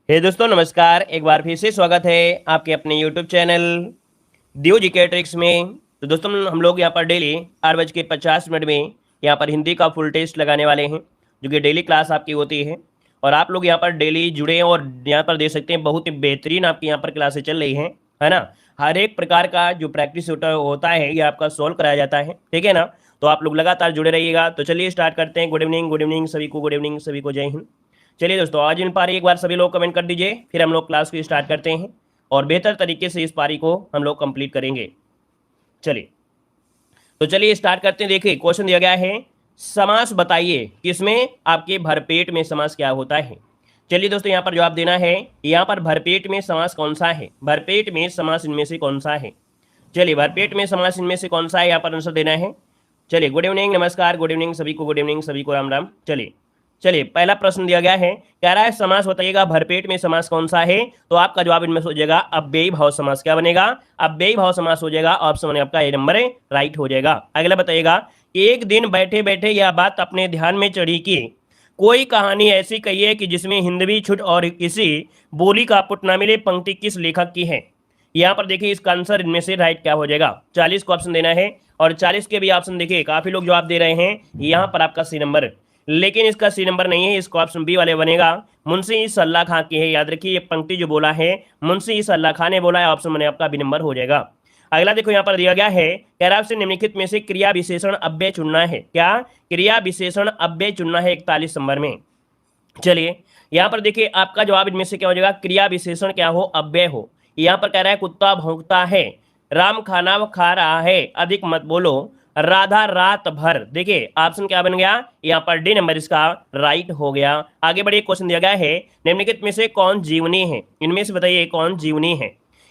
हे दोस्तों नमस्कार। एक बार फिर से स्वागत है आपके अपने यूट्यूब चैनल दियो जीके ट्रिक्स में। तो दोस्तों हम लोग यहाँ पर डेली 8:50 में यहाँ पर हिंदी का फुल टेस्ट लगाने वाले हैं, जो कि डेली क्लास आपकी होती है। और आप लोग यहाँ पर डेली जुड़े हैं और यहाँ पर देख सकते हैं बहुत ही बेहतरीन आपकी यहाँ पर क्लासेस चल रही हैं, है ना। हर एक प्रकार का जो प्रैक्टिस होता है ये आपका सॉल्व कराया जाता है, ठीक है ना। तो आप लोग लगातार जुड़े रहिएगा। तो चलिए स्टार्ट करते हैं। गुड इवनिंग सभी को, गुड इवनिंग सभी को, जय हिंद। चलिए दोस्तों, आज इन पारी एक बार सभी लोग कमेंट कर दीजिए, फिर हम लोग क्लास को स्टार्ट करते हैं और बेहतर तरीके से इस पारी को हम लोग कंप्लीट करेंगे। चलिए तो चलिए स्टार्ट करते हैं। देखिए क्वेश्चन दिया गया है, समास बताइए किसमें आपके भरपेट में समास क्या होता है। चलिए दोस्तों यहाँ पर जवाब देना है। यहाँ पर भरपेट में समास कौन सा है, भरपेट में समास इनमें से कौन सा है। चलिए भरपेट में समास इनमें से कौन सा है, यहाँ पर आंसर देना है। चलिए गुड इवनिंग, नमस्कार, गुड इवनिंग सभी को, गुड इवनिंग सभी को, राम राम। चलिए चलिए पहला प्रश्न दिया गया है, कह रहा है समास बताइएगा भरपेट में समास कौन सा है। तो आपका जवाब इनमें से हो जाएगा अव्ययी भाव समास। क्या बनेगा, अव्ययी भाव समास हो जाएगा। ऑप्शन आपका ए नंबर है, राइट हो जाएगा। अगला बताइएगा, एक दिन बैठे बैठे यह बात अपने ध्यान में चढ़ी कि कोई कहानी ऐसी कही है कि जिसमें हिंदवी छुट और किसी बोली का पुट न मिले। पंक्ति किस लेखक की है। यहाँ पर देखिए इसका आंसर इनमें से राइट क्या हो जाएगा। 40 को ऑप्शन देना है और 40 के भी ऑप्शन देखिए काफी लोग जवाब दे रहे हैं। यहाँ पर आपका सी नंबर, लेकिन इसका सी नंबर नहीं है, इसका ऑप्शन बी वाले बनेगा। मुंशी सल्ला खां की है। याद रखिए ये पंक्ति जो बोला है मुंशी सल्ला खां ने बोला है, ऑप्शन बने आपका बी नंबर हो जाएगा। अगला देखो यहाँ पर दिया गया है, कह रहा है आपसे निम्नलिखित में से क्रिया विशेषण अव्यय चुनना है। क्या, क्रिया विशेषण अव्यय चुनना है 41 नंबर में। चलिए यहाँ पर देखिए आपका जवाब इनमें से क्या हो जाएगा, क्रिया विशेषण क्या हो, अव्यय हो। यहाँ पर कह रहा है कुत्ता भौंकता है, राम खाना खा रहा है, अधिक मत बोलो, राधा रात भर। देखिए ऑप्शन क्या बन गया, यहाँ पर डी नंबर इसका राइट हो गया। आगे बढ़िए, क्वेश्चन दिया गया है, निम्नलिखित में से कौन जीवनी है। इनमें से बताइए कौन जीवनी है।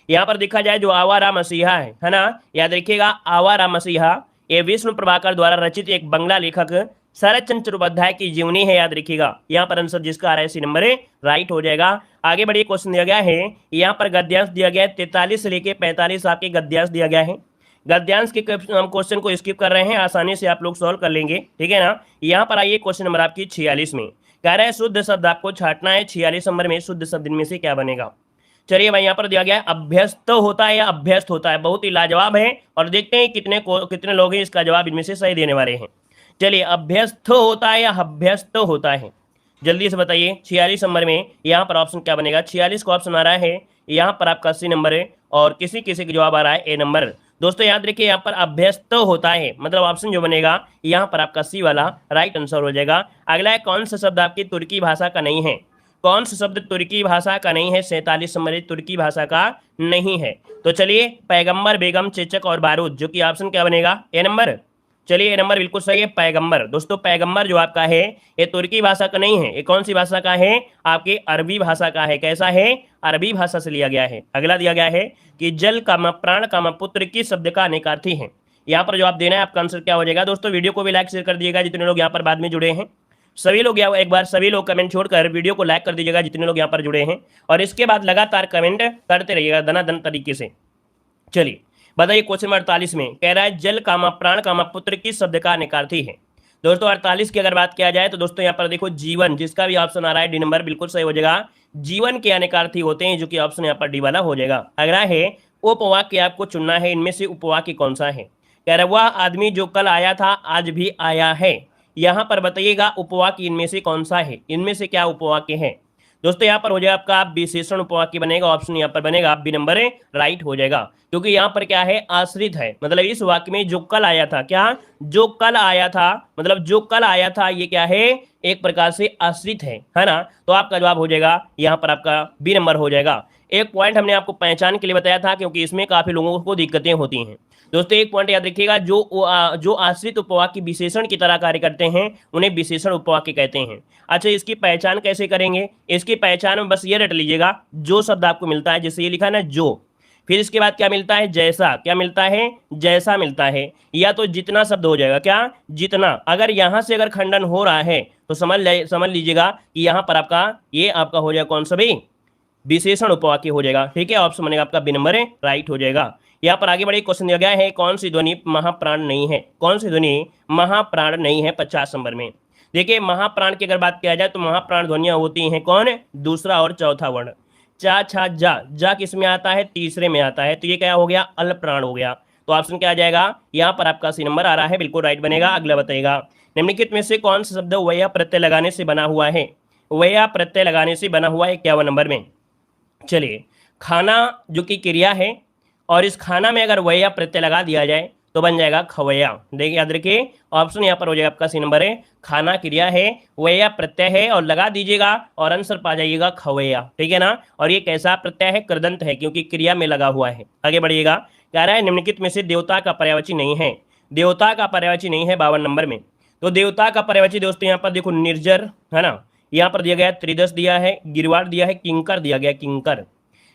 यहाँ पर देखा जाए जो आवारा मसीहा है ना, याद रखिएगा आवारा मसीहा ये विष्णु प्रभाकर द्वारा रचित एक बंगला लेखक शरद चंद्र चट्टोपाध्याय की जीवनी है। याद रखिएगा यहाँ पर आंसर जिसका आ रहा है सी नंबर राइट हो जाएगा। आगे बढ़िए, क्वेश्चन दिया गया है, यहाँ पर गद्यांश दिया गया है 43 से लेके 45 आपके गद्यांश दिया गया है। गद्यांश के हम क्वेश्चन को स्किप कर रहे हैं, आसानी से आप लोग सॉल्व कर लेंगे, ठीक है ना। यहाँ पर आइए क्वेश्चन नंबर आपकी 46 में, कह रहा है शुद्ध शब्द आपको छाटना है। 46 नंबर में शुद्ध शब्द इनमें से क्या बनेगा। चलिए भाई यहाँ पर दिया गया है अभ्यस्त होता है या अभ्यस्त होता है, बहुत ही लाजवाब है। और देखते हैं कितने लोग हैं इसका जवाब इनमें से सही देने वाले हैं। चलिए अभ्यस्त होता है या अभ्यस्त होता है, जल्दी से बताइए। 46 नंबर में यहाँ पर ऑप्शन क्या बनेगा। 46 का ऑप्शन आ रहा है यहाँ पर आपका सी नंबर है और किसी किसी का जवाब आ रहा है ए नंबर। दोस्तों याद रखिए यहाँ पर अभ्यस्त होता है, मतलब ऑप्शन जो बनेगा यहाँ पर आपका सी वाला राइट आंसर हो जाएगा। अगला है, कौन सा शब्द आपकी तुर्की भाषा का नहीं है। कौन सा शब्द तुर्की भाषा का नहीं है। 47 नंबर तुर्की भाषा का नहीं है। तो चलिए पैगंबर, बेगम, चेचक और बारूद, जो कि ऑप्शन क्या बनेगा, ए नंबर। चलिए ए नंबर बिल्कुल सही है, पैगंबर। दोस्तों पैगंबर जो आपका है ये तुर्की भाषा का नहीं है, ये कौन सी भाषा का है, आपकी अरबी भाषा का है। कैसा है, अरबी भाषा से लिया गया है। अगला दिया गया है कि जल कामा प्राण कामा पुत्र की शब्द का अनेकार्थी है। यहाँ पर जवाब देना है, आपका आंसर क्या हो जाएगा। दोस्तों वीडियो को भी लाइक शेयर कर दीजिएगा जितने लोग यहाँ पर बाद में जुड़े हैं। सभी लोग एक बार सभी लोग कमेंट छोड़कर वीडियो को लाइक कर दीजिएगा जितने लोग यहाँ पर जुड़े हैं, और इसके बाद लगातार कमेंट करते रहिएगा धनाधन तरीके से। चलिए बताइए क्वेश्चन नंबर 48 में, कह रहा है जल कामा प्राण कामा पुत्र किस शब्द का अनेकार्थी है। दोस्तों 48 की अगर बात किया जाए तो दोस्तों यहाँ पर देखो जीवन, जिसका भी ऑप्शन आ रहा है डी नंबर बिल्कुल सही हो जाएगा। जीवन के अनेकार्थी होते हैं, जो कि ऑप्शन यहाँ पर डी वाला हो जाएगा। अगला है उपवाक्य आपको चुनना है, इनमें से उपवाक्य कौन सा है। कह रहा है वह आदमी जो कल आया था आज भी आया है। यहाँ पर बताइएगा उपवाक्य इनमें से कौन सा है, इनमें से क्या उपवाक्य है। दोस्तों यहाँ पर हो जाएगा आपका विशेषण उपवाक्य बनेगा, ऑप्शन यहाँ पर बनेगा बी नंबर राइट हो जाएगा। क्योंकि यहाँ पर क्या है, आश्रित है, मतलब इस वाक्य में जो कल आया था, क्या जो कल आया था, मतलब जो कल आया था ये क्या है, एक प्रकार से आश्रित है ना। तो आपका जवाब हो जाएगा यहाँ पर आपका बी नंबर हो जाएगा। एक पॉइंट हमने आपको पहचान के लिए बताया था, क्योंकि इसमें काफी लोगों को दिक्कतें होती हैं। दोस्तों एक पॉइंट याद रखिएगा, जो आश्रित उपवाक्य विशेषण की तरह कार्य करते हैं उन्हें विशेषण उपवाक्य कहते हैं। अच्छा इसकी पहचान कैसे करेंगे, इसकी पहचान में बस ये रट लीजिएगा, जो शब्द आपको मिलता है, जैसे ये लिखा है ना जो, फिर इसके बाद क्या मिलता है, जैसा, क्या मिलता है, जैसा मिलता है, या तो जितना शब्द हो जाएगा, क्या जितना। अगर यहां से अगर खंडन हो रहा है तो समझ लीजिएगा कि यहाँ पर आपका ये आपका हो जाएगा कौन सा भी, विशेषण उपवाक्य हो जाएगा। ठीक है, ऑप्शन बनेगा आपका बी नंबर राइट हो जाएगा। यहाँ पर आगे बढ़े, क्वेश्चन दिया गया है कौन सी ध्वनि महाप्राण नहीं है। कौन सी ध्वनि महाप्राण नहीं है 50 नंबर में। देखिए महाप्राण की अगर बात किया जाए तो महाप्राण ध्वनियां होती हैं कौन, दूसरा और चौथा वर्ण। चा छा जा किस में आता है, तीसरे में आता है, तो ये क्या हो गया, अल प्राण हो गया। तो ऑप्शन क्या आ जाएगा, यहाँ पर आपका सी नंबर आ रहा है, बिल्कुल राइट बनेगा। अगला बताइएगा, निम्नलिखित में से कौन सा शब्द वया प्रत्यय लगाने से बना हुआ है, वया प्रत्यय लगाने से बना हुआ है 51 नंबर में। चलिए, खाना जो कि क्रिया है और इस खाना में अगर वया प्रत्यय लगा दिया जाए तो बन जाएगा खवैया। देखिए याद रखिए, ऑप्शन यहाँ पर हो जाएगा आपका सी नंबर है, खाना क्रिया है, वया प्रत्यय है और लगा दीजिएगा और आंसर पा जाइएगा खवैया, ठीक है ना। और ये कैसा प्रत्यय है, कृदंत है, क्योंकि क्रिया में लगा हुआ है। आगे बढ़िएगा, कह रहा है निम्नलिखित में से देवता का पर्यायवाची नहीं है, देवता का पर्यायवाची नहीं है 52 नंबर में। तो देवता का पर्यायवाची दोस्तों यहाँ पर देखो निर्जर है ना, यहाँ पर दिया गया त्रिदश दिया है, गिरवाड़ दिया है, किंकर दिया गया, किंकर।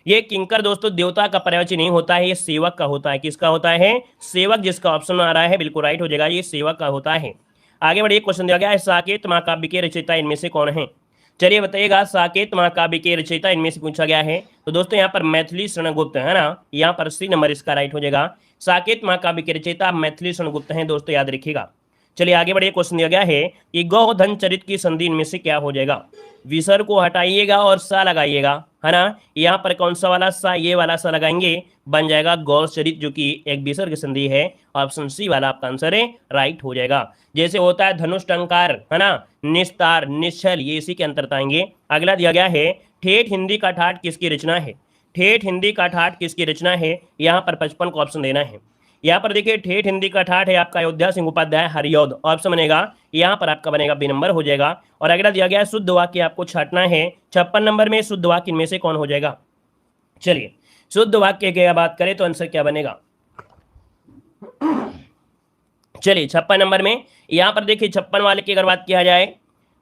ये किंकर दोस्तों देवता का पर्यायवाची नहीं होता है, ये सेवक का होता है। किसका होता है, सेवक, जिसका ऑप्शन आ रहा है बिल्कुल राइट हो जाएगा, ये सेवक का होता है। आगे बढ़िए, क्वेश्चन दिया गया है साकेत महाकाव्य के रचयिता इनमें से कौन है। चलिए बताइएगा, साकेत महाकाव्य के रचयिता इनमें से पूछा गया है। तो दोस्तों यहाँ पर मैथिली शरणगुप्त है ना, यहाँ पर सी नंबर इसका राइट हो जाएगा। साकेत महाकाव्य के रचयिता मैथिली शरणगुप्त हैं दोस्तों, याद रखिएगा। चलिए आगे बढ़िए, क्वेश्चन दिया गया है कि गोधन चरित की संधि इनमें से क्या हो जाएगा। विसर्ग को हटाइएगा और सा लगाइएगा, है ना। यहाँ पर कौन सा वाला सा, ये वाला सा लगाएंगे, बन जाएगा गौर चरित, जो कि एक विसर्ग संधि है। ऑप्शन सी वाला आपका आंसर है, राइट हो जाएगा। जैसे होता है धनुष टंकार, है ना, निस्तार, निश्चल, ये इसी के अंतर्गत आएंगे। अगला दिया गया है ठेठ हिंदी का ठाठ किसकी रचना है, ठेठ हिंदी का ठाठ किसकी रचना है, यहाँ पर 55 को ऑप्शन देना है। यहाँ पर देखिए ठेठ हिंदी का ठाठ है आपका अयोध्या सिंह उपाध्याय हरिऔध, ऑप्शन बनेगा यहाँ पर आपका बनेगा बी नंबर हो जाएगा। और अगला दिया गया है शुद्ध वाक्य आपको छाटना है 56 नंबर में, शुद्ध वाक्य इनमें से कौन हो जाएगा। चलिए शुद्ध वाक्य की बात करें तो आंसर क्या बनेगा। चलिए 56 नंबर में यहाँ पर देखिए 56 वाले की अगर बात किया जाए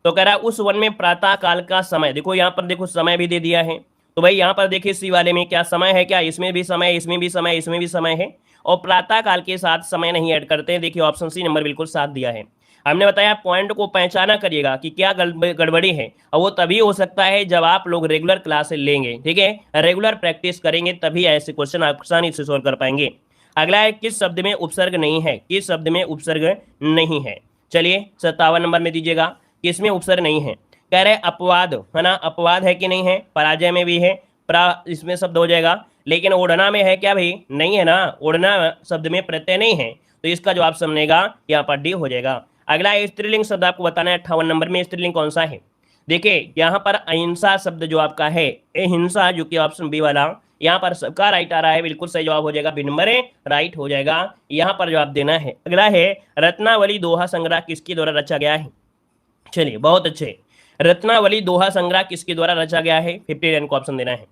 तो कह रहा है उस वन में प्रातः काल का समय, देखो यहाँ पर देखो समय भी दे दिया है, तो भाई यहाँ पर देखिए सी वाले में क्या समय है, क्या इसमें भी समय, इसमें भी समय, इसमें भी समय है, और प्रातः काल के साथ समय नहीं ऐड करते हैं। देखिए ऑप्शन सी नंबर बिल्कुल साथ दिया है। हमने बताया पॉइंट को पहचाना करिएगा कि क्या गड़बड़ी है, और वो तभी हो सकता है जब आप लोग रेगुलर क्लास लेंगे, ठीक है, रेगुलर प्रैक्टिस करेंगे, तभी ऐसे क्वेश्चन आप आसानी से सोल्व कर पाएंगे। अगला है किस शब्द में उपसर्ग नहीं है, किस शब्द में उपसर्ग नहीं है। चलिए 57 नंबर में दीजिएगा, किसमें उपसर्ग नहीं है। कह रहे अपवाद, है ना, अपवाद है कि नहीं है, पराजय में भी है, इसमें शब्द हो जाएगा, लेकिन ओढ़ना में है क्या भाई, नहीं है ना, ओढ़ना शब्द में प्रत्यय नहीं है, तो इसका जो आप समझेगा यहाँ पर डी हो जाएगा। अगला स्त्रीलिंग शब्द आपको बताना है 58 नंबर में, स्त्रीलिंग कौन सा है। देखिए यहाँ पर अहिंसा शब्द जो आपका है, अहिंसा, जो कि ऑप्शन बी वाला यहाँ पर सबका राइट आ रहा है, बिल्कुल सही जवाब हो जाएगा, बी नंबर राइट हो जाएगा, यहाँ पर जवाब देना है। अगला है रत्नावली दोहा संग्रह किसके द्वारा रचा गया है। चलिए बहुत अच्छे, रत्नावली दोहा संग्रह किसके द्वारा रचा गया है, 59 को ऑप्शन देना है।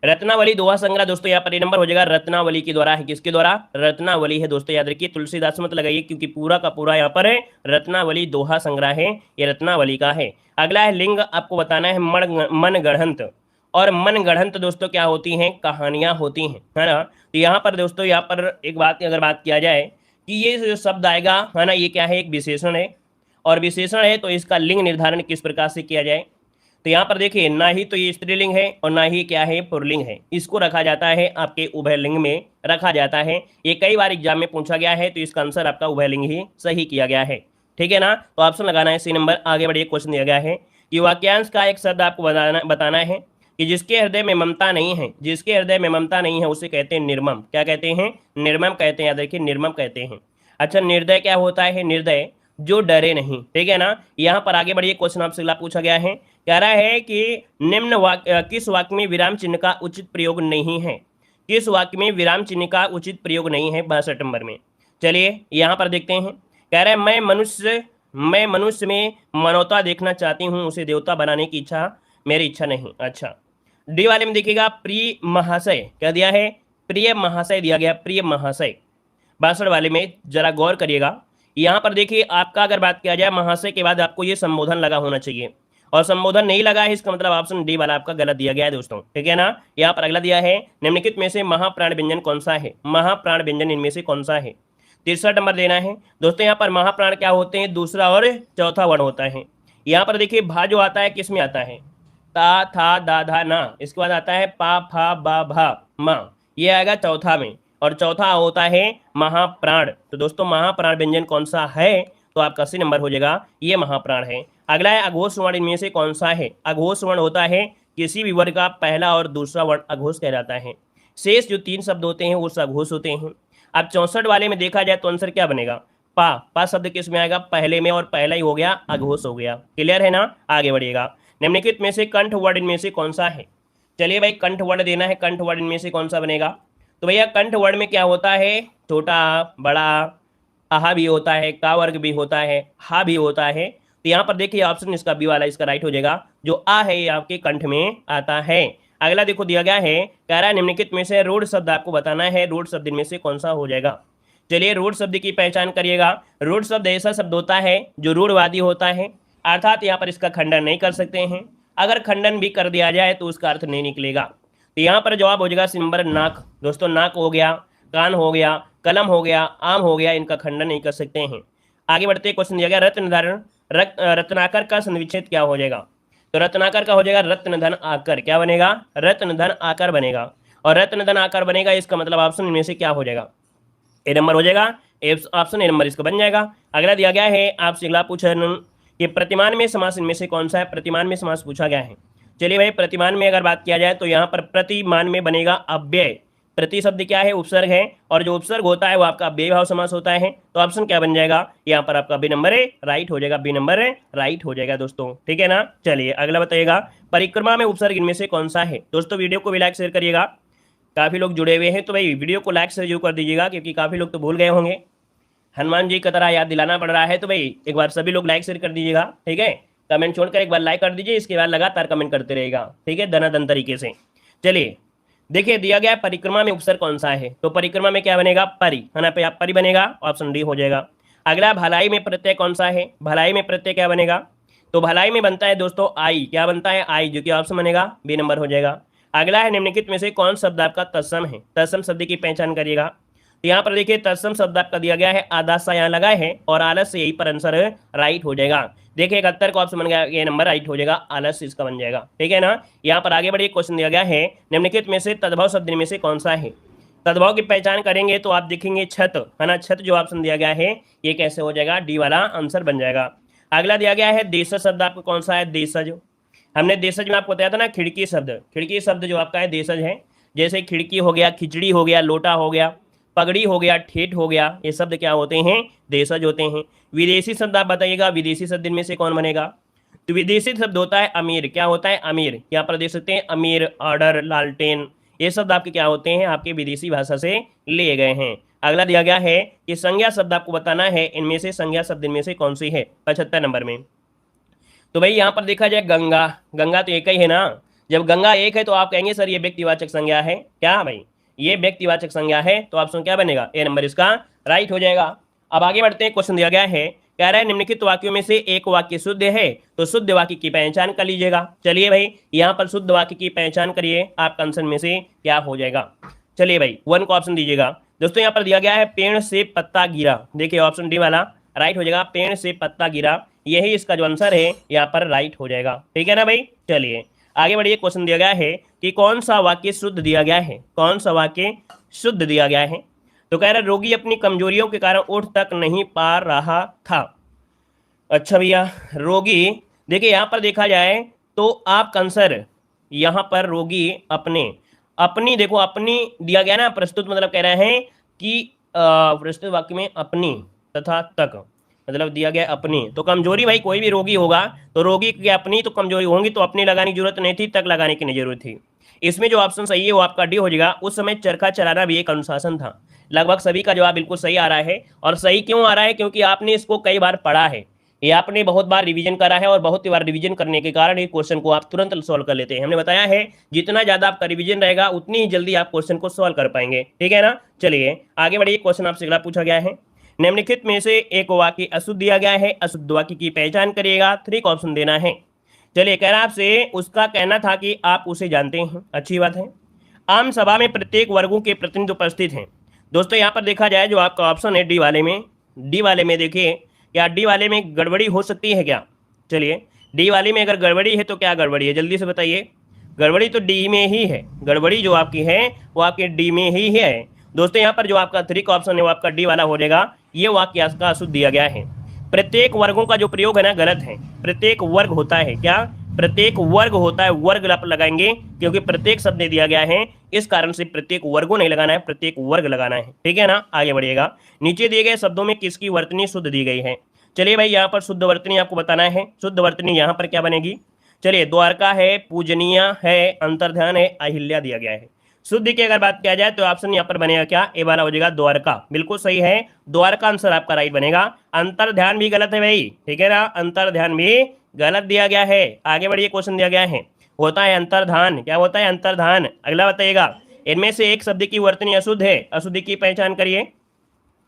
रत्नावली दोहा संग्रह दोस्तों यहाँ पर ये नंबर हो जाएगा, रत्नावली के द्वारा है, किसके द्वारा, रत्नावली है दोस्तों, याद रखिए, तुलसीदास मत लगाइए क्योंकि पूरा का पूरा यहाँ पर है रत्नावली दोहा संग्रह है, ये रत्नावली का है। अगला है लिंग, आपको बताना है मनगढ़ंत, और मनगढ़ंत दोस्तों क्या होती हैं, कहानियां होती हैं, है ना। तो यहाँ पर दोस्तों, यहाँ पर एक बात अगर बात किया जाए कि ये जो शब्द आएगा, है ना, ये क्या है, एक विशेषण है, और विशेषण है तो इसका लिंग निर्धारण किस प्रकार से किया जाए। तो यहाँ पर देखिए ना ही तो ये स्त्रीलिंग है और ना ही क्या है, पुल्लिंग है, इसको रखा जाता है आपके उभयलिंग में रखा जाता है। ये कई बार एग्जाम में पूछा गया है, तो इसका आंसर आपका उभयलिंग ही सही किया गया है, ठीक है ना। तो ऑप्शन लगाना है सी नंबर। आगे बढ़िए, क्वेश्चन दिया गया है कि वाक्यांश का एक शब्द आपको बताना है कि जिसके हृदय में ममता नहीं है, जिसके हृदय में ममता नहीं है उसे कहते हैं निर्मम। क्या कहते हैं, निर्मम कहते हैं, याद रखिए, निर्मम कहते हैं। अच्छा, निर्दय क्या होता है, निर्दय जो डरे नहीं, ठीक है ना। यहाँ पर आगे बढ़िए, क्वेश्चन आपसे अगला पूछा गया है, कह रहा है कि निम्न वाक्य किस वाक्य में विराम चिन्ह का उचित प्रयोग नहीं है, किस वाक्य में विराम चिन्ह का उचित प्रयोग नहीं है 62 नंबर में। चलिए यहाँ पर देखते हैं, कह रहा है मैं मनुष्य में मानवता देखना चाहती हूँ, उसे देवता बनाने की इच्छा मेरी इच्छा नहीं। अच्छा, डी वाले में देखिएगा प्रिय महाशय, क्या दिया है, प्रिय महाशय दिया गया, प्रिय महाशय। 62 वाले में जरा गौर करिएगा, यहाँ पर देखिए आपका अगर बात किया जाए महाशय के बाद आपको ये संबोधन लगा होना चाहिए, और संबोधन नहीं लगा है, इसका मतलब ऑप्शन डी वाला आपका गलत दिया गया है दोस्तों, ठीक है ना। यहाँ पर अगला दिया है निम्नलिखित में से महाप्राण व्यंजन कौन सा है, महाप्राण व्यंजन इनमें से कौन सा है, 63 नंबर देना है दोस्तों। यहाँ पर महाप्राण क्या होते हैं, दूसरा और चौथा वर्ण होता है। यहाँ पर देखिए भा जो आता है किस में आता है, ता था दा धा ना, इसके बाद आता है पा फा बा भा मा, ये आएगा चौथा में, और चौथा होता है महाप्राण। तो दोस्तों महाप्राण व्यंजन कौन सा है, तो आपका सी नंबर हो जाएगा, ये महाप्राण है। अगला है अघोष वर्ण इनमें से कौन सा है? अघोष वर्ण होता है किसी भी वर्ग का पहला और दूसरा वर्ण अघोष कहलाता है। शेष जो 3 शब्द होते हैं वो अघोष होते हैं। अब 64 वाले में देखा जाए तो आंसर क्या बनेगा? पा शब्द किस में आएगा? पहले में, और पहला ही हो गया अघोष हो गया। क्लियर है ना? आगे बढ़िएगा। निम्नलिखित में से कंठ वर्ण इनमें से कौन सा है? चलिए भाई, कंठ वर्ण देना है। कंठ वर्ण इनमें से कौन सा बनेगा? तो भैया कंठ वर्ण में क्या होता है? छोटा, बड़ा, आहा भी होता है, का वर्ग भी होता है, हा भी होता है। तो यहाँ पर देखिए ऑप्शन इसका बी वाला इसका राइट हो जाएगा। जो आ है ये आपके कंठ में आता है। अगला देखो दिया गया है, कह रहा है निम्नलिखित में से रूढ़ शब्द आपको बताना है। रूढ़ शब्द इनमें से कौन सा हो जाएगा? चलिए रूढ़ शब्द की पहचान करिएगा। रूढ़ शब्द ऐसा शब्द होता है जो रूढ़वादी होता है, अर्थात यहाँ पर इसका खंडन नहीं कर सकते हैं। अगर खंडन भी कर दिया जाए तो उसका अर्थ नहीं निकलेगा। तो यहाँ पर जवाब हो जाएगा नंबर नाक। दोस्तों नाक हो गया, कान हो गया, कलम हो गया, आम हो गया, इनका खंडन नहीं कर सकते हैं। आगे बढ़ते क्वेश्चन दिया गया रत्न रत्नाकर का संविच्छेद क्या हो जाएगा? तो रत्नाकर का हो जाएगा रत्न धन आकर। क्या बनेगा? रत्न धन आकर बनेगा। और रत्न धन आकर बनेगा, इसका मतलब ऑप्शन इनमें से क्या हो जाएगा? ए नंबर हो जाएगा। ऑप्शन ए नंबर इसका बन जाएगा। अगला दिया गया है आपसे अगला पूछा कि प्रतिमान में समास इनमें से कौन सा है? प्रतिमान में समास पूछा गया है। चलिए भाई, प्रतिमान में अगर बात किया जाए तो यहाँ पर प्रतिमान में बनेगा अव्यय। प्रति शब्द क्या है? उपसर्ग है, और जो उपसर्ग होता है वो आपका अव्यय भाव समास होता है। तो ऑप्शन क्या बन जाएगा? यहाँ पर आपका बी नंबर है राइट हो जाएगा। बी नंबर है राइट हो जाएगा दोस्तों, ठीक है ना। चलिए अगला बताइएगा, परिक्रमा में उपसर्ग इनमें से कौन सा है? दोस्तों वीडियो को भी लाइक शेयर करिएगा। काफ़ी लोग जुड़े हुए हैं तो भाई वीडियो को लाइक शेयर जरूर कर दीजिएगा, क्योंकि काफ़ी लोग तो भूल गए होंगे। हनुमान जी का तरह याद दिलाना पड़ रहा है, तो भाई एक बार सभी लोग लाइक शेयर कर दीजिएगा, ठीक है। कमेंट छोड़कर एक बार लाइक कर दीजिए, इसके बाद लगातार कमेंट करते रहेगा, ठीक है, दनादन तरीके से। चलिए देखिए दिया गया परिक्रमा में उपसर्ग कौन सा है? तो परिक्रमा में क्या बनेगा? परि, है ना, पे आप परि बनेगा, ऑप्शन डी हो जाएगा। अगला भलाई में प्रत्यय कौन सा है? भलाई में प्रत्यय क्या बनेगा? तो भलाई में बनता है दोस्तों आई। क्या बनता है? आई, जो कि ऑप्शन बनेगा बी नंबर हो जाएगा। अगला है निम्नलिखित में से कौन शब्द आपका तत्सम है? तत्सम शब्द की पहचान करिएगा। तो यहाँ पर देखिए तत्सम शब्द आपका दिया गया है, आदास सा यहाँ लगा है, और आलस से यही पर आंसर राइट हो जाएगा। देखिए 71 का ऑप्शन बन गया, ये नंबर राइट हो जाएगा, आलस इसका बन जाएगा, ठीक है ना। यहाँ पर आगे बढ़िए, क्वेश्चन दिया गया है निम्नलिखित में से तद्भव शब्द में से कौन सा है? तद्भव की पहचान करेंगे तो आप देखेंगे छत, है ना, छत जो ऑप्शन दिया गया है ये कैसे हो जाएगा? डी वाला आंसर बन जाएगा। अगला दिया गया है देशज शब्द आपको कौन सा है? देशज, हमने देशज में आपको बताया था ना, खिड़की शब्द। खिड़की शब्द जो आपका है देशज है। जैसे खिड़की हो गया, खिचड़ी हो गया, लोटा हो गया, पगड़ी हो गया, ठेठ हो गया, ये शब्द क्या होते हैं? देशज होते हैं। विदेशी शब्द आप बताइएगा, विदेशी शब्द में से कौन बनेगा? तो विदेशी शब्द होता है अमीर। क्या होता है? अमीर। यहाँ पर देख सकते हैं अमीर, ऑर्डर, लालटेन, ये शब्द आपके क्या होते हैं? आपके विदेशी भाषा से लिए गए हैं। अगला दिया गया है कि संज्ञा शब्द आपको बताना है, इनमें से संज्ञा शब्द इनमें से कौन सी है? 75 नंबर में। तो भाई यहाँ पर देखा जाए गंगा, गंगा तो एक ही है ना। जब गंगा एक है तो आप कहेंगे सर ये व्यक्तिवाचक संज्ञा है। क्या भाई? ये व्यक्तिवाचक संज्ञा है, तो ऑप्शन क्या बनेगा? ए नंबर इसका राइट हो जाएगा। अब आगे बढ़ते हैं, क्वेश्चन दिया गया है, कह रहा है निम्नलिखित वाक्यों में से एक वाक्य शुद्ध है, तो शुद्ध वाक्य की पहचान कर लीजिएगा। चलिए भाई यहाँ पर शुद्ध वाक्य की पहचान करिए, आपका आंसर में से क्या हो जाएगा? चलिए भाई 1 को ऑप्शन दीजिएगा। दोस्तों यहाँ पर दिया गया है पेड़ से पत्ता गिरा, देखिए ऑप्शन डी वाला राइट हो जाएगा, पेड़ से पत्ता गिरा, यही इसका जो आंसर है यहाँ पर राइट हो जाएगा, ठीक है ना भाई। चलिए आगे बढ़िए, क्वेश्चन दिया गया है कि कौन सा वाक्य शुद्ध दिया गया है? कौन सा वाक्य शुद्ध दिया गया है? तो कह रहा है रोगी अपनी कमजोरियों के कारण उठ तक नहीं पा रहा था। अच्छा भैया, रोगी, देखिए यहाँ पर देखा जाए तो आपका आंसर यहाँ पर रोगी अपनी देखो अपनी दिया गया ना, प्रस्तुत मतलब कह रहे हैं कि प्रस्तुत वाक्य में अपनी तथा तक मतलब दिया गया अपनी, तो कमजोरी भाई कोई भी रोगी होगा तो रोगी की अपनी तो कमजोरी होंगी, तो अपनी लगाने की जरूरत नहीं थी, तक लगाने की नहीं जरूरत थी। इसमें जो ऑप्शन सही है वो आपका डी हो जाएगा। उस समय चरखा चलाना भी एक अनुशासन था। लगभग सभी का जवाब बिल्कुल सही आ रहा है। और सही क्यों आ रहा है? क्योंकि आपने इसको कई बार पढ़ा है, ये आपने बहुत बार रिवीजन करा है, और बहुत ही बार रिवीजन करने के कारण इस क्वेश्चन को आप तुरंत सॉल्व कर लेते हैं। हमने बताया है जितना ज्यादा आपका रिवीजन रहेगा उतनी ही जल्दी आप क्वेश्चन को सॉल्व कर पाएंगे, ठीक है ना। चलिए आगे बढ़िए, क्वेश्चन आपसे अगला पूछा गया है, निम्नलिखित में से एक वाक्य अशुद्ध दिया गया है, अशुद्ध वाक्य की पहचान करिएगा, 3 का ऑप्शन देना है। चलिए कह रहा आपसे उसका कहना था कि आप उसे जानते हैं, अच्छी बात है। आम सभा में प्रत्येक वर्गों के प्रतिनिधि उपस्थित हैं। दोस्तों यहाँ पर देखा जाए जो आपका ऑप्शन है डी वाले में देखिए, क्या डी वाले में गड़बड़ी हो सकती है क्या? चलिए डी वाले में अगर गड़बड़ी है तो क्या गड़बड़ी है, जल्दी से बताइए। गड़बड़ी तो डी में ही है, गड़बड़ी जो आपकी है वो आपके डी में ही है। दोस्तों यहाँ पर जो आपका 3 का ऑप्शन है वो आपका डी वाला हो जाएगा, ये वाक्य का अशुद्ध दिया गया है। प्रत्येक वर्गों का जो प्रयोग है ना गलत है। प्रत्येक वर्ग होता है क्या? प्रत्येक वर्ग होता है, वर्ग आप लगाएंगे क्योंकि प्रत्येक शब्द दिया गया है, इस कारण से प्रत्येक वर्गों नहीं लगाना है, प्रत्येक वर्ग लगाना है। ठीक है ना, आगे बढ़िएगा। नीचे दिए गए शब्दों में किसकी वर्तनी शुद्ध दी गई है? चलिए भाई, यहाँ पर शुद्ध वर्तनी आपको बताना है। शुद्ध वर्तनी यहाँ पर क्या बनेगी? चलिए, द्वारका है, पूजनीय है, अंतर्ध्यान है, अहिल्या दिया गया है। शुद्ध की अगर बात किया जाए तो ऑप्शन यहाँ पर बनेगा क्या? ए वाला हो जाएगा द्वारका, बिल्कुल सही है। द्वारका आंसर आपका राइट बनेगा। अंतर्ध्यान भी गलत है भाई, ठीक है ना, अंतर्ध्यान भी गलत दिया गया है। आगे बढ़िए, क्वेश्चन दिया गया है, होता है अंतर्धान। क्या होता है? अंतर्धान। अगला बताइएगा, इनमें से एक शब्द की वर्तनी अशुद्ध है, अशुद्ध की पहचान करिए।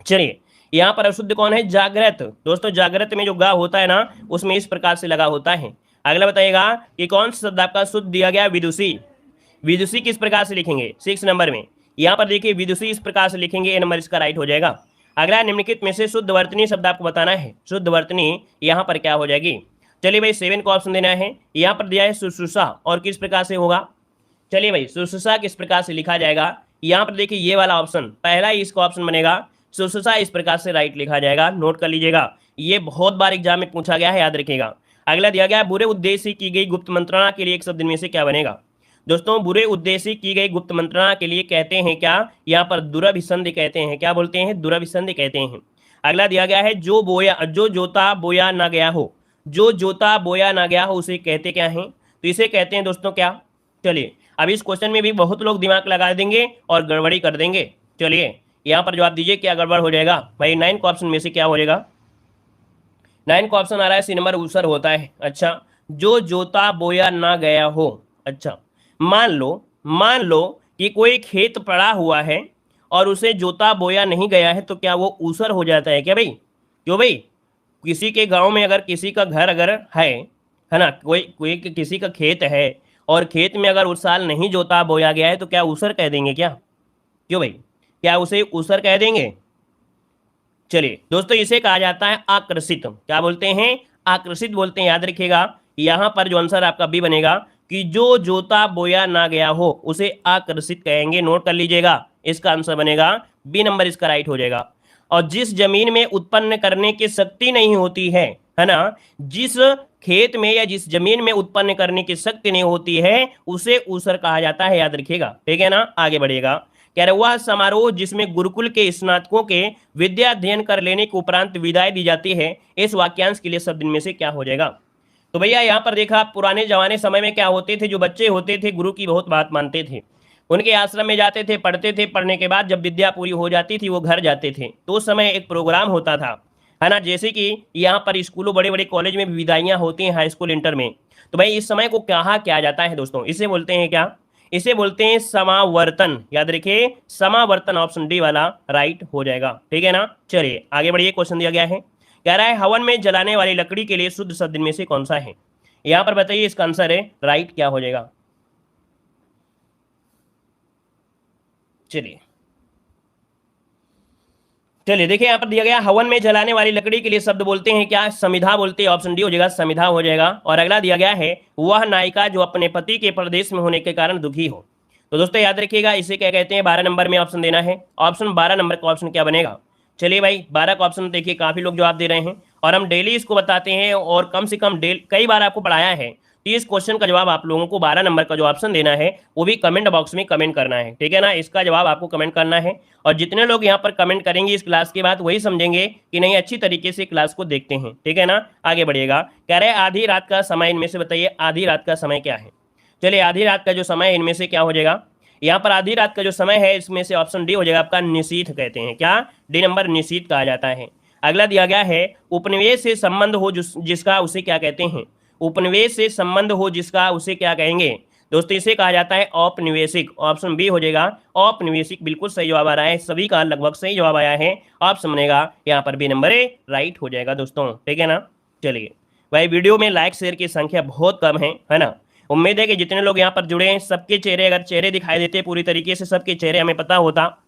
चलिए, यहाँ पर अशुद्ध कौन है? जागृत। दोस्तों, जागृत में जो गा होता है ना, उसमें इस प्रकार से लगा होता है। अगला बताइएगा कि कौन सा शब्द आपका शुद्ध दिया गया? विदुषी। विदुषी किस प्रकार से लिखेंगे? 6 नंबर में यहाँ पर देखिए, विदुषी इस प्रकार से लिखेंगे, ए नंबर इसका राइट हो जाएगा। अगला, निम्नलिखित में से शुद्ध वर्तनी शब्द आपको बताना है। शुद्ध वर्तनी यहाँ पर क्या हो जाएगी? चलिए भाई, 7 को ऑप्शन देना है। यहाँ पर दिया है शुश्रूषा, और किस प्रकार से होगा? चलिए भाई, शुश्रूषा किस प्रकार से लिखा जाएगा? यहाँ पर देखिए, ये वाला ऑप्शन पहला ही इसका ऑप्शन बनेगा। शुश्रूषा इस प्रकार से राइट लिखा जाएगा, नोट कर लीजिएगा, ये बहुत बार एग्जाम में पूछा गया है, याद रखिएगा। अगला दिया गया है, बुरे उद्देश्य से की गई गुप्त मंत्रणा के लिए एक शब्द में से क्या बनेगा? दोस्तों, बुरे उद्देश्य से की गई गुप्त मंत्रणा के लिए कहते हैं क्या? यहाँ पर दुरभिसंधि कहते हैं। क्या बोलते हैं? दुरभिसंधि कहते हैं। अगला दिया गया है, जो जोता बोया ना गया हो, जो जोता बोया ना गया हो उसे कहते क्या है? तो इसे कहते हैं दोस्तों क्या? चलिए, अब इस क्वेश्चन में भी बहुत लोग दिमाग लगा देंगे और गड़बड़ी कर देंगे। चलिए, यहाँ पर जवाब दीजिए, क्या गड़बड़ हो जाएगा भाई? 9 का ऑप्शन में से क्या हो जाएगा? 9 का ऑप्शन आ रहा है, सी नंबर ऊसर होता है। अच्छा, जो जोता बोया ना गया हो। अच्छा, मान लो कि कोई खेत पड़ा हुआ है और उसे जोता बोया नहीं गया है, तो क्या वो ऊसर हो जाता है क्या भाई? क्यों भाई? किसी के गांव में अगर किसी का घर अगर है ना, कोई कोई किसी का खेत है और खेत में अगर उस साल नहीं जोता बोया गया है, तो क्या ऊसर कह देंगे क्या? क्यों भाई, क्या उसे ऊसर कह देंगे? चलिए दोस्तों, इसे कहा जाता है आकर्षित। क्या बोलते हैं? आकर्षित बोलते हैं, याद रखिएगा। यहां पर जो आंसर आपका बी बनेगा कि जो जोता बोया ना गया हो उसे आकर्षित कहेंगे, नोट कर लीजिएगा। इसका आंसर बनेगा बी नंबर, इसका राइट हो जाएगा। और जिस जमीन में उत्पन्न करने की शक्ति नहीं होती है ना, जिस खेत में या जिस जमीन में उत्पन्न करने की शक्ति नहीं होती है, उसे ऊसर कहा जाता है, याद रखिएगा। ठीक है ना, आगे बढ़िएगा। कह रहे, वह समारोह जिसमें गुरुकुल के स्नातकों के विद्या अध्ययन कर लेने के उपरांत विदाई दी जाती है, इस वाक्यांश के लिए शब्द इनमें से क्या हो जाएगा? तो भैया, यहाँ पर देखा, पुराने जमाने समय में क्या होते थे, जो बच्चे होते थे गुरु की बहुत बात मानते थे, उनके आश्रम में जाते थे, पढ़ते थे, पढ़ने के बाद जब विद्या पूरी हो जाती थी वो घर जाते थे। तो उस समय एक प्रोग्राम होता था, है ना, जैसे कि यहाँ पर स्कूलों, बड़े बड़े कॉलेज में भी विदाइयाँ होती हैं, हाई स्कूल, इंटर में। तो भाई, इस समय को क्या किया जाता है दोस्तों? इसे बोलते हैं क्या? इसे बोलते हैं समावर्तन। याद रखिए, समावर्तन, ऑप्शन डी वाला राइट हो जाएगा। ठीक है ना, चलिए आगे बढ़िए। क्वेश्चन दिया गया है, कह रहा है, हवन में जलाने वाली लकड़ी के लिए शुद्ध शब्द में से कौन सा है? यहां पर बताइए, इसका आंसर है राइट क्या हो जाएगा? चलिए देखिए, यहाँ पर दिया गया, हवन में जलाने वाली लकड़ी के लिए शब्द बोलते हैं क्या? समिधा बोलते हैं, ऑप्शन डी हो जाएगा, समिधा हो जाएगा। और अगला दिया गया है, वह नायिका जो अपने पति के प्रदेश में होने के कारण दुखी हो। तो दोस्तों याद रखिएगा, इसे क्या कहते हैं? 12 नंबर में ऑप्शन देना है। ऑप्शन 12 नंबर का ऑप्शन क्या बनेगा? चलिए भाई, 12 का ऑप्शन देखिए, काफी लोग जवाब दे रहे हैं और हम डेली इसको बताते हैं, और कम से कम कई बार आपको पढ़ाया है। तो इस क्वेश्चन का जवाब आप लोगों को 12 नंबर का जो ऑप्शन देना है वो भी कमेंट बॉक्स में कमेंट करना है। ठीक है ना, इसका जवाब आपको कमेंट करना है। और जितने लोग यहाँ पर कमेंट करेंगे इस क्लास के बाद, वही समझेंगे कि नहीं, अच्छी तरीके से क्लास को देखते हैं। ठीक है ना, आगे बढ़िएगा। कह रहे, आधी रात का समय इनमें से बताइए, आधी रात का समय क्या है? चलिए, आधी रात का जो समय है इनमें से क्या हो जाएगा? यहाँ पर आधी रात का जो समय है इसमें से ऑप्शन डी हो जाएगा आपका, निशीथ कहते हैं। क्या? डी नंबर, निशीथ कहा जाता है। अगला दिया गया है, उपनिवेश से संबंध हो जिसका उसे क्या कहते हैं? उपनिवेश से संबंध हो जिसका उसे क्या कहेंगे दोस्तों? इसे कहा जाता है औपनिवेशिक। ऑप्शन बी हो जाएगा, औपनिवेशिक, बिल्कुल सही जवाब आ रहा है। सभी का लगभग सही जवाब आया है, ऑप्शन बनेगा यहाँ पर बी नंबर राइट हो जाएगा दोस्तों। ठीक है ना, चलिए भाई, वीडियो में लाइक शेयर की संख्या बहुत कम है ना। उम्मीद है कि जितने लोग यहाँ पर जुड़े हैं सबके चेहरे, अगर चेहरे दिखाई देते पूरी तरीके से, सबके चेहरे हमें पता होता,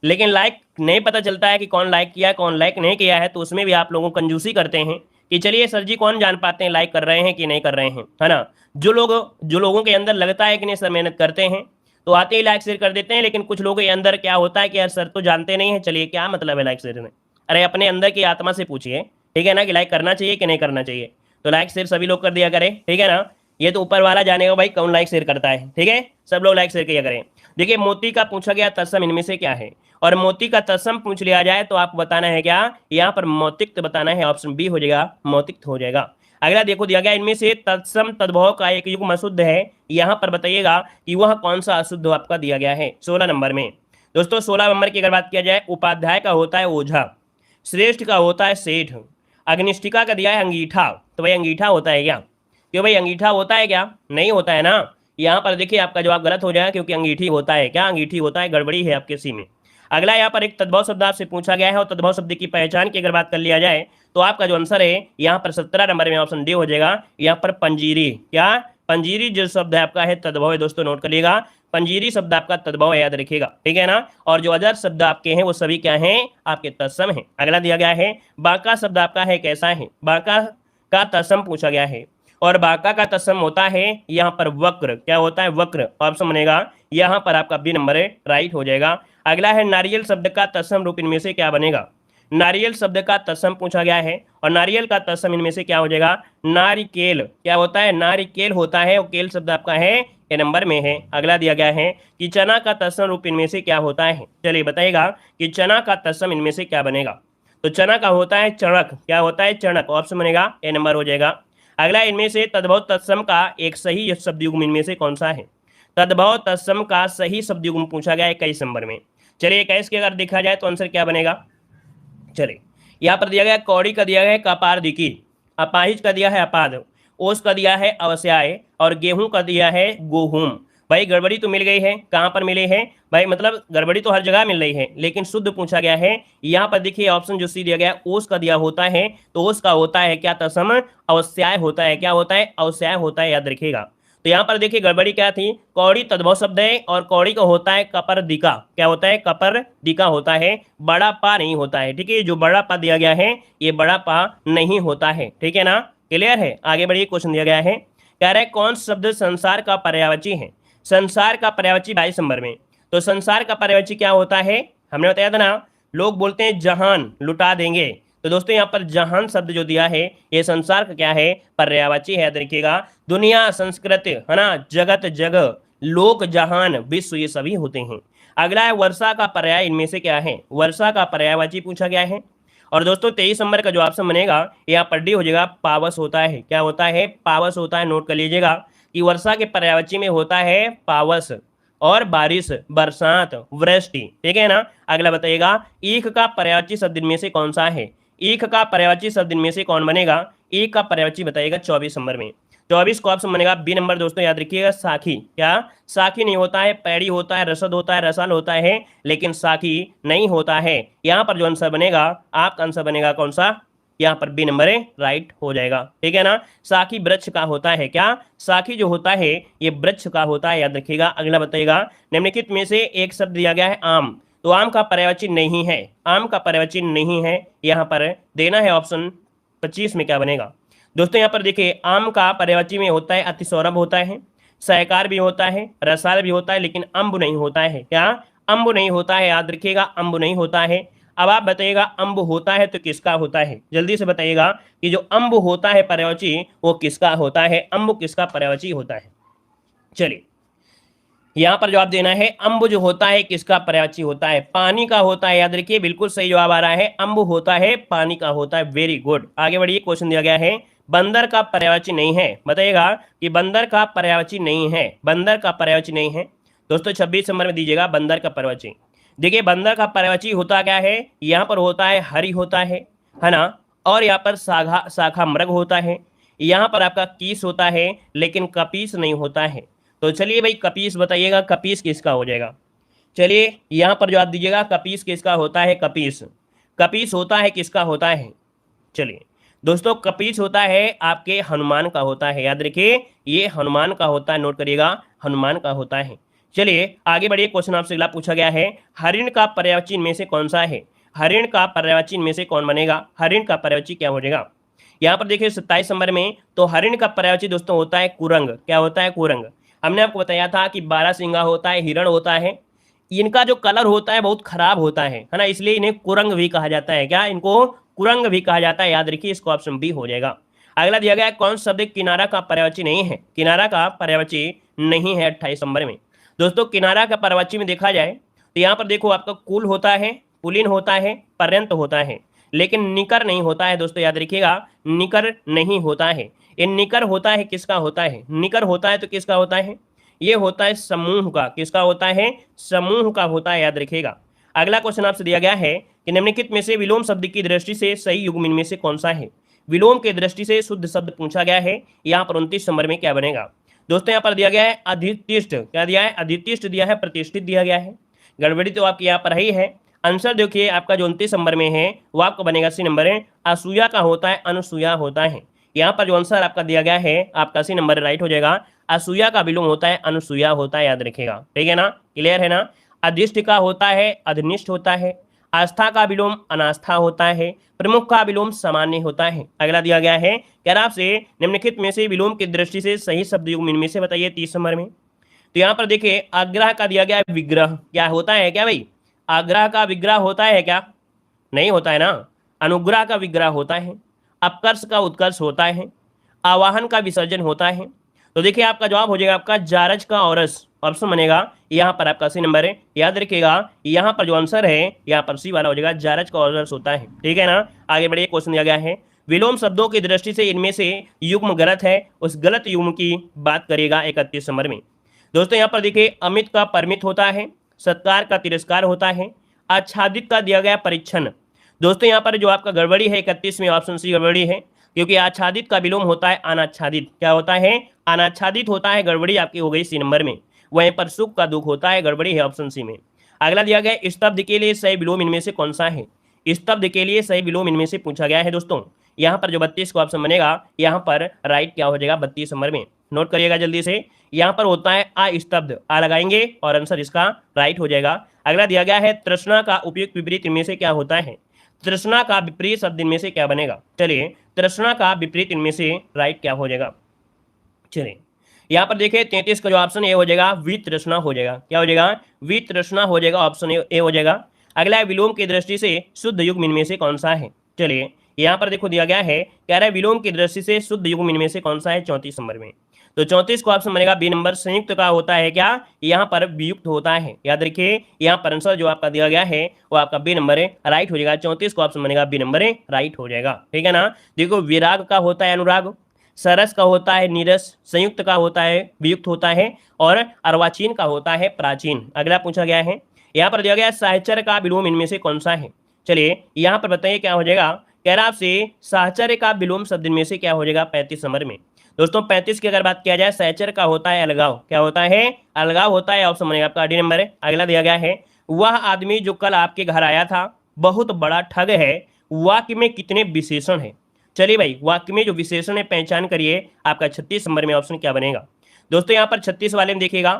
लेकिन लाइक नहीं पता चलता है कि कौन लाइक किया कौन लाइक नहीं किया है। तो उसमें भी आप लोगों को कंजूसी करते हैं कि चलिए सर जी, कौन जान पाते हैं लाइक कर रहे हैं कि नहीं कर रहे हैं, है ना। जो लोगों के अंदर लगता है कि नहीं सर मेहनत करते हैं, तो आते ही लाइक शेयर कर देते हैं। लेकिन कुछ लोगों के अंदर क्या होता है कि यार सर तो जानते नहीं है, चलिए क्या मतलब है लाइक शेयर में? अरे अपने अंदर की आत्मा से पूछिए ठीक है ना, कि लाइक करना चाहिए कि नहीं करना चाहिए। तो लाइक शेयर सभी लोग कर दिया करें, ठीक है ना। ये तो ऊपर वाला जानेगा भाई कौन लाइक शेयर करता है, ठीक है। सब लोग लाइक शेयर किया करें। देखिए मोती का पूछा गया तत्सम इनमें से क्या है, और मोती का तत्सम पूछ लिया जाए तो आपको बताना है क्या, यहाँ पर मौतिक्त बताना है। ऑप्शन बी हो जाएगा, मौतिक्त हो जाएगा। अगला देखो दिया गया इनमें से तत्सम तद्भव का एक युग्म अशुद्ध है, यहाँ पर बताइएगा कि वह कौन सा अशुद्ध आपका दिया गया है 16 नंबर में। दोस्तों 16 नंबर की अगर बात किया जाए, उपाध्याय का होता है ओझा, श्रेष्ठ का होता है सेठ, अग्निष्ठिका का दिया है अंगीठा। तो भाई अंगीठा होता है क्या, क्यों भाई अंगीठा होता है क्या, नहीं होता है ना। यहाँ पर देखिए आपका जवाब गलत हो जाएगा, क्योंकि अंगीठी होता है क्या, अंगीठी होता है, गड़बड़ी है आपके सी में। अगला यहाँ पर एक तद्भव शब्द आपसे पूछा गया है, और तद्भव शब्द की पहचान की अगर बात कर लिया जाए तो आपका जो आंसर है यहाँ पर 17 नंबर में ऑप्शन डी हो जाएगा। यहाँ पर पंजीरी, क्या पंजीरी जो शब्द है आपका है तद्भव है, दोस्तों नोट कर लीजिएगा। पंजीरी शब्द आपका तद्भव है, याद रखिएगा, ठीक है ना। और जो अजर शब्द आपके हैं वो सभी क्या हैं, आपके तत्सम हैं। अगला दिया गया है बांका शब्द आपका है कैसा है, बांका का तत्सम पूछा गया है, और बांका का तत्सम होता है यहाँ पर वक्र, क्या होता है वक्र। ऑप्शन बनेगा यहाँ पर आपका बी नंबर है, राइट हो जाएगा। अगला है नारियल शब्द का तत्सम रूप इनमें से क्या बनेगा, नारियल शब्द का तत्सम पूछा गया है, और नारियल का तत्सम इनमें से क्या हो जाएगा, नारिकेल, क्या होता है नारिकेल होता है, और केल शब्द आपका है ए नंबर में है। अगला दिया गया है कि चना का तत्सम रूप इनमें से क्या होता है, चलिए बताइएगा कि चना का तत्सम इनमें से क्या बनेगा। तो चना का होता है चणक, क्या होता है चणक, ऑप्शन बनेगा ए नंबर हो जाएगा। अगला इनमें से तद्भव तत्सम का एक सही शब्द युग्म इनमें से कौन सा है, तद्भव तत्सम का सही शब्द युग्म पूछा गया है 21 नंबर में। चलिए 21 की अगर देखा जाए तो आंसर क्या बनेगा, चलिए यहाँ पर दिया गया कौड़ी का दिया गया है कपारदिकी, अपाहिज का दिया है अपाद, ओस का दिया है अवस्याय, और गेहूं का दिया है गोहूम। भाई गड़बड़ी तो मिल गई है, कहाँ पर मिले हैं भाई, मतलब गड़बड़ी तो हर जगह मिल रही है, लेकिन शुद्ध पूछा गया है। यहाँ पर देखिए ऑप्शन जो सी दिया गया है ओस का दिया होता है, तो ओस का होता है क्या तत्सम, अवस्याय होता है, क्या होता है अवस्याय होता है, याद रखिएगा। तो यहाँ पर देखिए गड़बड़ी क्या थी, कौड़ी तद्भव शब्द है, और कौड़ी का होता है कपर दिका, क्या होता है कपर दिका होता है, बड़ा पा नहीं होता है, ठीक है। जो बड़ा पा दिया गया है ये बड़ा पा नहीं होता है, ठीक है ना, क्लियर है। आगे बढ़िए, क्वेश्चन दिया गया है, कह रहे कौन शब्द संसार का पर्यायवाची है, संसार का पर्यायवाची 22 नंबर में। तो संसार का पर्यायवाची क्या होता है, हमने बताया था ना, लोग बोलते हैं जहान लुटा देंगे, तो दोस्तों यहाँ पर जहान शब्द जो दिया है ये संसार का क्या है, पर्यायवाची है, याद रखिएगा। दुनिया, संस्कृत है ना, जगत, जगह, लोक, जहान, विश्व, ये सभी होते हैं। अगला है वर्षा का पर्याय इनमें से क्या है, वर्षा का पर्यायवाची पूछा गया है। और दोस्तों 23 नंबर का जो ऑप्शन बनेगा यहाँ पर डी हो जाएगा, पावस होता है, क्या होता है पावस होता है। नोट कर लीजिएगा कि वर्षा के पर्यायवाची में होता है पावस, और बारिश, बरसात, वृष्टि, ठीक है ना। अगला बताइएगा ईख का पर्यायवाची शब्द इनमें से कौन सा है, ईख का पर्यायवाची शब्द इनमें से कौन बनेगा, ईख का पर्यायवाची बताइएगा 24 नंबर में। 24 को ऑप्शन बनेगा बी नंबर, दोस्तों याद रखिएगा साखी, क्या साखी नहीं होता है, पैड़ी होता है, रसद होता है, रसाल होता है, लेकिन साखी नहीं होता है। यहाँ पर जो आंसर बनेगा आपका आंसर बनेगा कौन सा, यहाँ पर बी नंबर है, राइट हो जाएगा, ठीक है ना। साखी वृक्ष का होता है, क्या साखी जो होता है ये वृक्ष का होता है, याद रखिएगा। अगला बताइएगा निम्नलिखित में से एक शब्द दिया गया है आम, तो आम का पर्यायवाची नहीं है, आम का पर्यायवाची नहीं है, यहाँ पर देना है ऑप्शन 25 में क्या बनेगा। दोस्तों यहाँ पर देखिए आम का पर्यायवाची में होता है अतिसौरभ होता है, सहकार भी होता है, रसाल भी होता है, लेकिन अम्ब नहीं होता है, क्या अम्ब नहीं होता है, याद रखिएगा अम्ब नहीं होता है। अब आप बताइएगा अम्ब होता है तो किसका होता है, जल्दी से बताइएगा कि जो अम्ब होता है पर्यायवाची वो किसका होता है, अम्ब किसका पर्यायवाची होता है। चलिए यहाँ पर जवाब देना है अम्ब जो होता है किसका पर्यायवाची होता है, पानी का होता है, याद रखिए बिल्कुल सही जवाब आ रहा है, अम्ब होता है पानी का होता है, वेरी गुड। आगे बढ़िए, क्वेश्चन दिया गया है बंदर का पर्यायवाची नहीं है, बताइएगा कि बंदर का पर्यायवाची नहीं है, बंदर का पर्यायवाची नहीं है। दोस्तों 26 नंबर में दीजिएगा बंदर का पर्यायवाची। देखिए बंदर का पर्यायवाची होता क्या है, यहाँ पर होता है हरि होता है ना, और यहाँ पर साखा शाखा मृग होता है, यहाँ पर आपका कीस होता है, लेकिन कपीस नहीं होता है। तो चलिए भाई कपीस बताइएगा, कपीस किसका हो जाएगा। चलिए यहाँ पर जवाब दीजिएगा कपीस किसका होता है, कपीस कपीस होता है किसका होता है। चलिए दोस्तों कपीस होता है आपके हनुमान का होता है, याद रखिए ये हनुमान का होता है, नोट करिएगा हनुमान का होता है। चलिए आगे बढ़िए, क्वेश्चन आपसे अगला पूछा गया है हरिण का पर्यायवाची में से कौन सा है, हरिण का पर्यायवाची में से कौन बनेगा, हरिण का पर्यायवाची क्या हो जाएगा। यहाँ पर देखिए 27 नंबर में, तो हरिण का पर्यायवाची दोस्तों होता है कुरंग, क्या होता है कुरंग। हमने आपको बताया था कि 12 सिंगा होता है, हिरण होता है, इनका जो कलर होता है बहुत खराब होता है ना, इसलिए इन्हें कुरंग भी कहा जाता है, क्या इनको कुरंग भी कहा जाता है, याद रखिए, इसको ऑप्शन बी हो जाएगा। अगला दिया गया है कौन शब्द किनारा का पर्यायवाची नहीं है, किनारा का पर्यायवाची नहीं है 28 नंबर में। दोस्तों किनारा का पर्यायवाची में देखा जाए तो यहाँ पर देखो आपका कुल होता है, पुलिन होता है, पर्यंत होता है, लेकिन निकर नहीं होता है दोस्तों, याद रखिएगा, निकर नहीं होता है। ये निकर होता है किसका होता है, निकर होता है तो किसका होता है, ये होता है समूह का, किसका होता है, समूह का होता है, याद रखिएगा। अगला क्वेश्चन आपसे दिया गया है कि निम्नलिखित में से विलोम शब्द की दृष्टि से सही युग्म इनमें से कौन सा है। विलोम के दृष्टि से शुद्ध शब्द पूछा गया है, यहाँ पर 29 नंबर में क्या बनेगा। दोस्तों यहाँ पर दिया गया है अधितिष्ठ, क्या दिया है, अधितिष्ठ दिया है, प्रतिष्ठित दिया गया है। गड़बड़ी तो आपकी यहाँ पर ही है। आंसर देखिए आपका जो 29 नंबर में है वो आपका बनेगा सी नंबर है, असूया का होता है, अनुसूया होता है। यहाँ पर जो आंसर आपका दिया गया है आपका सी नंबर राइट हो जाएगा। असूया का विलोम होता है, अनुसूया होता है, याद रखेगा, ठीक है ना, क्लियर है ना। अधिष्ठ का होता है, अधिनिष्ठ होता है। आस्था का विलोम अनास्था होता है। प्रमुख का विलोम सामान्य होता है। अगला दिया गया है क्या आपसे निम्नलिखित में से विलोम की दृष्टि से सही शब्द युग्म इनमें से बताइए 30 नंबर में। तो यहाँ पर देखिए आग्रह का दिया गया है विग्रह, क्या होता है क्या भाई, आग्रह का विग्रह होता है क्या, नहीं होता है ना। अनुग्रह का विग्रह होता है। अपकर्ष का उत्कर्ष होता है। आवाहन का विसर्जन होता है। तो देखिए आपका जवाब हो जाएगा आपका जारज का औरस, ऑप्शन बनेगा यहाँ पर आपका सी नंबर है, याद रखिएगा। यहाँ पर जो आंसर है यहाँ पर सी वाला हो जाएगा, जारज का औरस होता है, ठीक है ना। आगे बढ़िए, क्वेश्चन दिया गया है विलोम शब्दों की दृष्टि से इनमें से युग्म गलत है, उस गलत युग्म की बात करेगा 31 नंबर में। दोस्तों यहाँ पर देखिए अमित का परमित होता है, सत्कार का तिरस्कार होता है, आच्छादित का दिया गया परीक्षण। दोस्तों यहाँ पर जो आपका गड़बड़ी है 31 में ऑप्शन सी गड़बड़ी है, क्योंकि आच्छादित का विलोम होता है अनाच्छादित, क्या होता है, अनाच्छादित होता है, गड़बड़ी आपकी हो गई सी नंबर में। वहीं पर सुख का दुख होता है, गड़बड़ी है ऑप्शन सी में। अगला दिया गया स्तब्ध के लिए सही विलोम इनमें से कौन सा है। स्तब्ध के लिए सही विलोम इनमें से पूछा गया है दोस्तों। यहाँ पर जो 32 का ऑप्शन बनेगा यहाँ पर राइट क्या हो जाएगा 32 नंबर में, नोट करिएगा जल्दी से। यहाँ पर होता है अस्तब्ध, आ लगाएंगे और आंसर इसका राइट हो जाएगा। अगला दिया गया है तृष्णा का उपयुक्त विपरीत इनमें से क्या होता है। तृष्णा का विपरीत शब्द इनमें से क्या बनेगा, चलिए तृष्णा का विपरीत इनमें से राइट क्या हो जाएगा। चलिए यहाँ पर देखिए 33 का जो ऑप्शन ए हो जाएगा वितृष्णा हो जाएगा, क्या हो जाएगा, वितृष्णा हो जाएगा, ऑप्शन ए हो जाएगा। अगला विलोम की दृष्टि से शुद्ध युग्म इनमें से कौन सा है। चलिए यहाँ पर देखो दिया गया है, कह रहा है विलोम की दृष्टि से शुद्ध युग्म इनमें से कौन सा है 34 नंबर में। तो 34 को ऑप्शन बनेगा बी नंबर, संयुक्त का होता है क्या, यहाँ पर वियुक्त होता है, याद रखिए। यहाँ पर आंसर जो आपका दिया गया है वो आपका बी नंबर है, राइट हो जाएगा। 34 को ऑप्शन बनेगा बी नंबर है, राइट हो जाएगा, ठीक है ना। देखो विराग का होता है अनुराग, सरस का होता है नीरस, संयुक्त का होता है वियुक्त होता है, और अर्वाचीन का होता है प्राचीन। अगला पूछा गया है यहाँ पर दिया गया है साहचर्य का विलोम इनमें से कौन सा है। चलिए यहाँ पर बताइए क्या हो जाएगा, कह रहा आपसे साहचर्य का विलोम शब्द इनमें से क्या हो जाएगा 35 नंबर में। दोस्तों 35 की अगर बात किया जाए साहचर्य का होता है अलगाव, क्या होता है, अलगाव होता है, ऑप्शन बनेगा आपका डी नंबर है। अगला दिया गया है वह आदमी जो कल आपके घर आया था बहुत बड़ा ठग है, वाक्य में कितने विशेषण है। चलिए भाई वाक्य में जो विशेषण है पहचान करिए, आपका 36 नंबर में ऑप्शन क्या बनेगा। दोस्तों यहाँ पर 36 वाले में देखिएगा,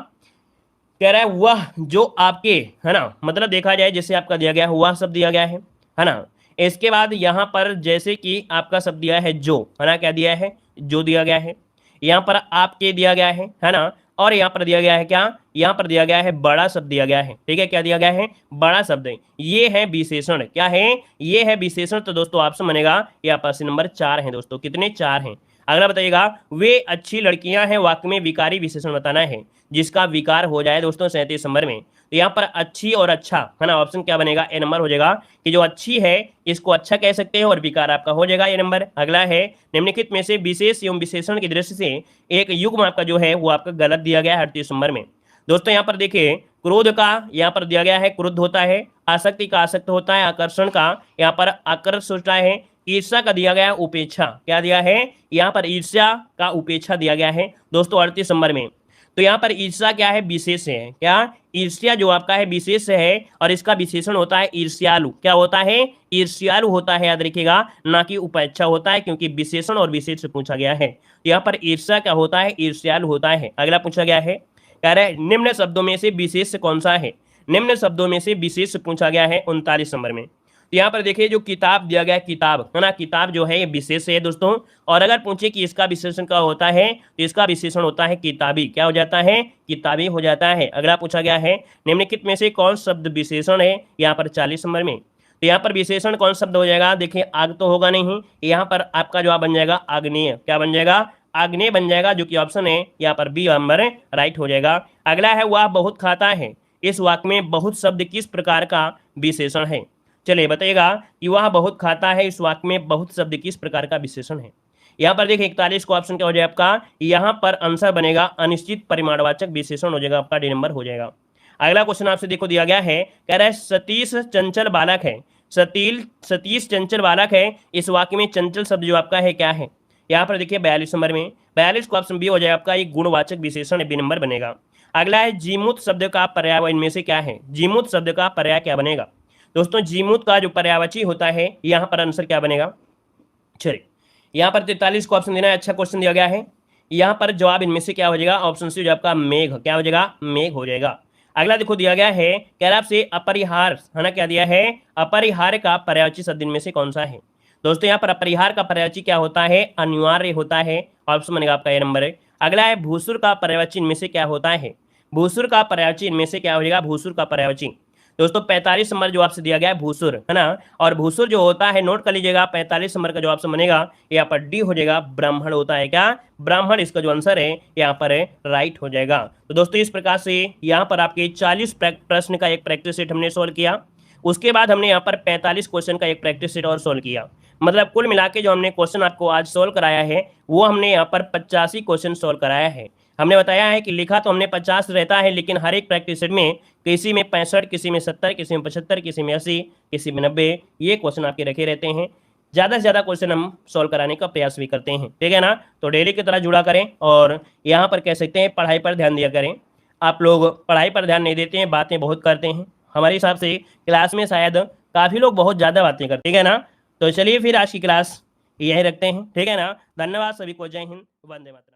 कह रहा है वह जो आपके, है ना, मतलब देखा जाए जैसे आपका दिया गया है वह शब्द दिया गया है ना। इसके बाद यहाँ पर जैसे कि आपका शब्द दिया है जो, है ना, क्या दिया है, जो दिया गया है। यहाँ पर आपके दिया गया है ना, और यहाँ पर दिया गया है क्या, यहाँ पर दिया गया है बड़ा शब्द दिया गया है, ठीक है, क्या दिया गया है, बड़ा शब्द है। ये है विशेषण, क्या है, ये है विशेषण। तो दोस्तों ऑप्शन बनेगा यहाँ पर नंबर 4 है दोस्तों, कितने 4 हैं। अगला बताइएगा वे अच्छी लड़कियां हैं, वाक्य में विकारी विशेषण बताना है जिसका विकार हो जाए दोस्तों 37 नंबर में। तो यहाँ पर अच्छी और अच्छा, है ना, ऑप्शन क्या बनेगा, ए नंबर हो जाएगा, कि जो अच्छी है इसको अच्छा कह सकते हैं और विकार आपका हो जाएगा ए नंबर। अगला है निम्नलिखित में से विशेष एवं विशेषण की दृष्टि से एक युग्म आपका जो है वो आपका गलत दिया गया है 38 नंबर में। दोस्तों यहाँ पर देखिए क्रोध का यहाँ पर दिया गया है क्रुद्ध होता है, आसक्ति का आसक्त होता है, आकर्षण का यहाँ पर आकर्ष होता है, ईर्ष्या का दिया गया है उपेक्षा, क्या दिया है, यहाँ पर ईर्ष्या का उपेक्षा दिया गया है दोस्तों 38 नंबर में। तो यहाँ पर ईर्ष्या क्या है, विशेष है, क्या, ईर्ष्या जो आपका है विशेष है, और इसका विशेषण होता है ईर्ष्यालु, क्या होता है, ईर्ष्यालु होता है, याद रखिएगा, ना कि उपेक्षा होता है, क्योंकि विशेषण और विशेष से पूछा गया है। यहाँ पर ईर्ष्या क्या होता है, ईर्ष्यालु होता है। अगला पूछा गया है, कह रहे निम्न शब्दों में से विशेष कौन सा है, निम्न शब्दों में से विशेष पूछा गया है 39 नंबर में। तो यहाँ पर देखिए जो किताब दिया गया है, किताब, है ना, किताब जो है ये विशेष है दोस्तों। और अगर पूछे कि इसका विशेषण क्या होता है, तो इसका विशेषण होता है किताबी, क्या हो जाता है, किताबी हो जाता है। अगला पूछा गया है निम्नलिखित में से कौन शब्द विशेषण है, यहाँ पर 40 नंबर में। तो यहाँ पर विशेषण कौन शब्द हो जाएगा? देखिए आग तो होगा नहीं, यहाँ पर आपका जवाब बन जाएगा आग्नेय। क्या बन जाएगा? आग्नेय बन जाएगा, जो कि ऑप्शन है यहाँ पर बी नंबर राइट हो जाएगा। अगला है वह बहुत खाता है। इस वाक्य में बहुत शब्द किस प्रकार का विशेषण है? चलिए बताइएगा कि वह बहुत खाता है, इस वाक्य में बहुत शब्द किस प्रकार का विशेषण है? यहाँ पर देखिए 41 को ऑप्शन क्या हो जाएगा आपका? यहाँ पर आंसर बनेगा अनिश्चित परिमाणवाचक विशेषण हो जाएगा, आपका डी नंबर हो जाएगा। अगला क्वेश्चन आपसे देखो दिया गया है, कह रहा है सतीश चंचल बालक है। सतीश चंचल बालक है, इस वाक्य में चंचल शब्द जो आपका है क्या है? यहाँ पर देखिए 42 नंबर में 42 को ऑप्शन बी हो जाएगा आपका, एक गुणवाचक विशेषण बी नंबर बनेगा। अगला है जीमूत शब्द का पर्याय इनमें से क्या है? जीमूत शब्द का पर्याय क्या बनेगा? दोस्तों जीमूत का जो पर्यायवाची होता है, यहाँ पर आंसर क्या बनेगा? चलिए यहाँ पर 43 को ऑप्शन देना है, अच्छा क्वेश्चन दिया गया है। यहाँ पर जवाब इनमें से क्या हो जाएगा? ऑप्शन सी जो आपका मेघ, क्या हो जाएगा? मेघ हो जाएगा। अगला देखो दिया गया है, कह रहा आपसे अपरिहार है ना, क्या दिया है? अपरिहार्य का पर्यायवाची शब्द इनमें से कौन सा है? दोस्तों यहाँ पर अपरिहार का पर्यायवाची क्या होता है? अनिवार्य होता है, ऑप्शन बनेगा आपका ए नंबर है। अगला है भूसुर का पर्यायवाची इनमें से क्या होता है? भूसुर का पर्यायवाची इनमें से क्या हो जाएगा? भूसुर का पर्यायवाची दोस्तों 45 नंबर जो आपसे दिया गया है भूसुर, है ना। और भूसुर जो होता है, नोट कर लीजिएगा, 45 नंबर का जो ऑप्शन बनेगा यहाँ पर डी हो जाएगा, ब्राह्मण होता है। क्या? ब्राह्मण इसका जो आंसर है यहाँ पर राइट हो जाएगा। तो दोस्तों इस प्रकार से यहाँ पर आपके 40 प्रश्न का एक प्रैक्टिस सेट हमने सोल्व किया। उसके बाद हमने यहाँ पर 45 क्वेश्चन का एक प्रैक्टिस सेट और सोल्व किया। मतलब कुल मिला के जो हमने क्वेश्चन आपको आज सोल्व कराया है, वो हमने यहाँ पर 85 क्वेश्चन सोल्व कराया है। हमने बताया है कि लिखा तो हमने 50 रहता है, लेकिन हर एक प्रैक्टिस सेट में किसी में 65, किसी में 70, किसी में 75, किसी में 80, किसी में 90, ये क्वेश्चन आपके रखे रहते हैं। ज़्यादा से ज़्यादा क्वेश्चन हम सॉल्व कराने का प्रयास भी करते हैं, ठीक है ना। तो डेली की तरह जुड़ा करें और यहाँ पर कह सकते हैं पढ़ाई पर ध्यान दिया करें। आप लोग पढ़ाई पर ध्यान नहीं देते हैं, बातें बहुत करते हैं। हमारे हिसाब से क्लास में शायद काफ़ी लोग बहुत ज़्यादा बातें करते हैं, ठीक है ना। तो चलिए फिर आज की क्लास यही रखते हैं, ठीक है ना। धन्यवाद सभी को, जय हिंद, वंदे मातरम।